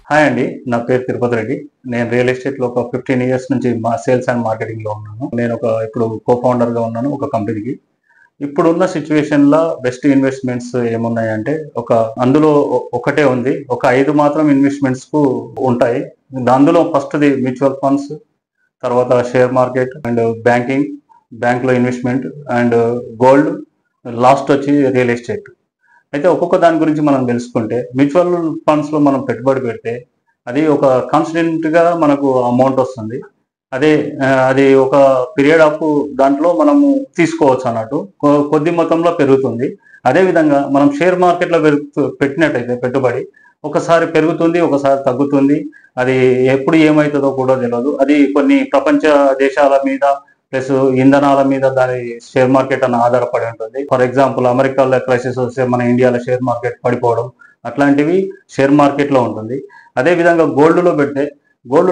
Hi అండి. నా పేరు తిరుపతి రెడ్డి. నేను రియల్ ఎస్టేట్‌లో ఒక 15 ఇయర్స్ నుంచి సేల్స్ అండ్ మార్కెటింగ్‌లో ఉన్నాను. నేను ఇప్పుడు కో ఫౌండర్‌గా ఉన్నాను ఒక కంపెనీకి. ఇప్పుడున్న సిట్యుయేషన్‌లో బెస్ట్ ఇన్వెస్ట్‌మెంట్స్ ఏమున్నాయంటే, అందులో ఒకటే ఉంది. ఒక 5 మాత్రం ఇన్వెస్ట్‌మెంట్స్‌కు ఉంటాయి. అందులో ఫస్ట్‌ది మ్యూచువల్ ఫండ్స్, తర్వాత షేర్ మార్కెట్ అండ్ బ్యాంకింగ్, బ్యాంక్‌లో ఇన్వెస్ట్‌మెంట్ అండ్ గోల్డ్, లాస్ట్ వచ్చి రియల్ ఎస్టేట్. అయితే ఒక్కొక్క దాని గురించి మనం తెలుసుకుంటే, మ్యూచువల్ ఫండ్స్‌లో మనం పెట్టుబడి పెడితే అది ఒక కాన్స్టెంట్‌గా మనకు అమౌంట్ వస్తుంది. అది ఒక పీరియడ్ ఆఫ్ దాంట్లో మనము తీసుకోవచ్చు అన్నట్టు. కొద్ది మొత్తంలో పెరుగుతుంది. అదేవిధంగా మనం షేర్ మార్కెట్‌లో పెట్టినట్టయితే పెట్టుబడి ఒకసారి పెరుగుతుంది, ఒకసారి తగ్గుతుంది. అది ఎప్పుడు ఏమైతుందో కూడా తెలవదు. అది కొన్ని ప్రపంచ దేశాల మీద ప్లస్ ఇంధనాల మీద దాని షేర్ మార్కెట్ అన్న ఆధారపడి ఉంటుంది. ఫర్ ఎగ్జాంపుల్ అమెరికాలో క్రైసిస్ వస్తే మన ఇండియాలో షేర్ మార్కెట్ పడిపోవడం అట్లాంటివి షేర్ మార్కెట్ లో ఉంటుంది. అదే విధంగా గోల్డ్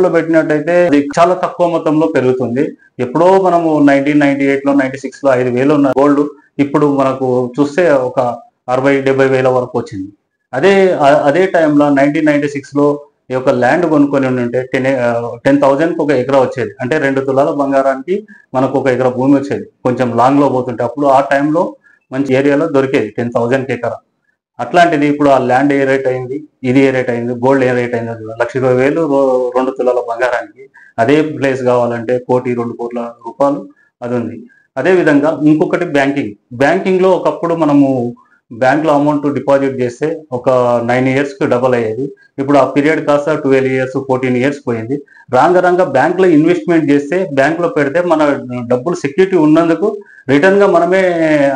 లో పెట్టినట్టయితే అది చాలా తక్కువ మొత్తంలో పెరుగుతుంది. ఎప్పుడో మనము 1998లో 96లో 5,000 ఉన్న గోల్డ్ ఇప్పుడు మనకు చూస్తే ఒక 60-70 వేల వరకు వచ్చింది. అదే టైంలో 1996లో ఈ యొక్క ల్యాండ్ కొనుక్కొని ఉంటే 10,000కి ఒక ఎకరా వచ్చేది. అంటే 2 తులాల బంగారానికి మనకు ఒక ఎకరా భూమి వచ్చేది. కొంచెం లాంగ్ లో పోతుంటే అప్పుడు ఆ టైంలో మంచి ఏరియాలో దొరికేది 10,000కి ఎకరా. అట్లాంటిది ఇప్పుడు ఆ ల్యాండ్ ఏ రేట్ అయింది, ఇది ఏ రేట్ అయింది, గోల్డ్ ఏ రేట్ అయింది, 1,20,000 2 తులాల బంగారానికి. అదే ప్లేస్ కావాలంటే 1,00,00,000-2,00,00,000 రూపాయలు అది ఉంది. అదే విధంగా ఇంకొకటి బ్యాంకింగ్ లో ఒకప్పుడు మనము బ్యాంక్ లో అమౌంట్ డిపాజిట్ చేస్తే ఒక 9 ఇయర్స్ కి డబల్ అయ్యేది. ఇప్పుడు ఆ పీరియడ్ కాస్త 12 ఇయర్స్ 14 ఇయర్స్ పోయింది. రాంగ బ్యాంక్ లో ఇన్వెస్ట్మెంట్ చేస్తే బ్యాంక్ లో పెడితే మన డబ్బులు సెక్యూరిటీ ఉన్నందుకు రిటర్న్ గా మనమే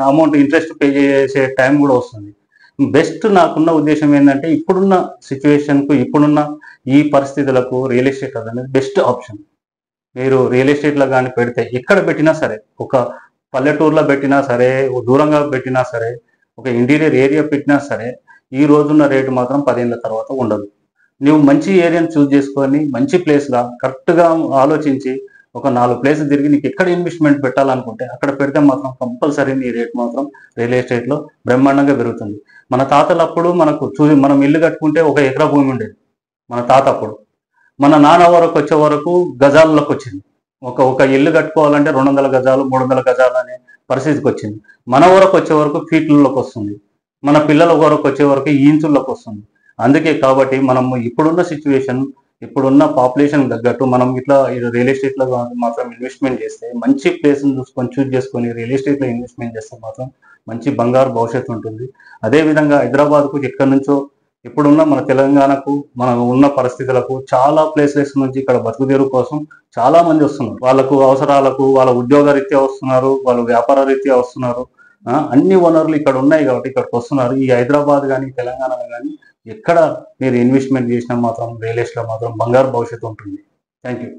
అమౌంట్ ఇంట్రెస్ట్ పే చేసే టైం కూడా వస్తుంది. బెస్ట్ నాకున్న ఉద్దేశం ఏంటంటే, ఇప్పుడున్న సిచ్యువేషన్ కు ఇప్పుడున్న ఈ పరిస్థితులకు రియల్ ఎస్టేట్ అనేది బెస్ట్ ఆప్షన్. మీరు రియల్ ఎస్టేట్ లో కానీ పెడితే ఎక్కడ పెట్టినా సరే, ఒక పల్లెటూరులో పెట్టినా సరే, దూరంగా పెట్టినా సరే, ఒక ఇంటీరియర్ ఏరియా పెట్టినా సరే, ఈ రోజున్న రేటు మాత్రం 10 ఏళ్ల తర్వాత ఉండదు. నువ్వు మంచి ఏరియాని చూస్ చేసుకొని మంచి ప్లేస్గా కరెక్ట్గా ఆలోచించి ఒక 4 ప్లేసులు తిరిగి నీకు ఎక్కడ ఇన్వెస్ట్మెంట్ పెట్టాలనుకుంటే అక్కడ పెడితే మాత్రం కంపల్సరీ నీ రేట్ మాత్రం రియల్ ఎస్టేట్లో బ్రహ్మాండంగా పెరుగుతుంది. మన తాతలప్పుడు మనం ఇల్లు కట్టుకుంటే ఒక ఎకరా భూమి ఉండేది మన తాత అప్పుడు. మన నాన్న వరకు వచ్చే వరకు గజాల్లోకి వచ్చింది. ఒక ఇల్లు కట్టుకోవాలంటే 200 గజాలు 300 గజాలు అనే పరిస్థితికి వచ్చింది. మన వరకు వచ్చే వరకు ఫీట్లలోకి వస్తుంది. మన పిల్లల వరకు వచ్చే వరకు ఇంచుల్లోకి వస్తుంది. అందుకే కాబట్టి మనం ఇప్పుడున్న పాపులేషన్ తగ్గట్టు మనం ఇట్లా రియల్ ఎస్టేట్ లో మాత్రం ఇన్వెస్ట్మెంట్ చేస్తే, మంచి ప్లేస్ చూస్ చేసుకొని రియల్ ఎస్టేట్ లో ఇన్వెస్ట్మెంట్ చేస్తే మాత్రం మంచి బంగారు భవిష్యత్తు ఉంటుంది. అదే విధంగా హైదరాబాద్కు ఎక్కడి నుంచో ఇప్పుడున్న మన తెలంగాణకు మన ఉన్న పరిస్థితులకు చాలా ప్లేసెస్ నుంచి ఇక్కడ బతుకుదేరు కోసం చాలా మంది వస్తున్నారు. వాళ్ళకు అవసరాలకు వాళ్ళ ఉద్యోగ రీత్యా వస్తున్నారు, వాళ్ళు వ్యాపార రీత్యా వస్తున్నారు. అన్ని వనరులు ఇక్కడ ఉన్నాయి కాబట్టి ఇక్కడికి వస్తున్నారు. ఈ హైదరాబాద్ కానీ తెలంగాణలో కానీ ఎక్కడ మీరు ఇన్వెస్ట్మెంట్ చేసినా మాత్రం రియల్ ఎస్టేట్ లో మాత్రం బంగారు భవిష్యత్తు ఉంటుంది. Thank you.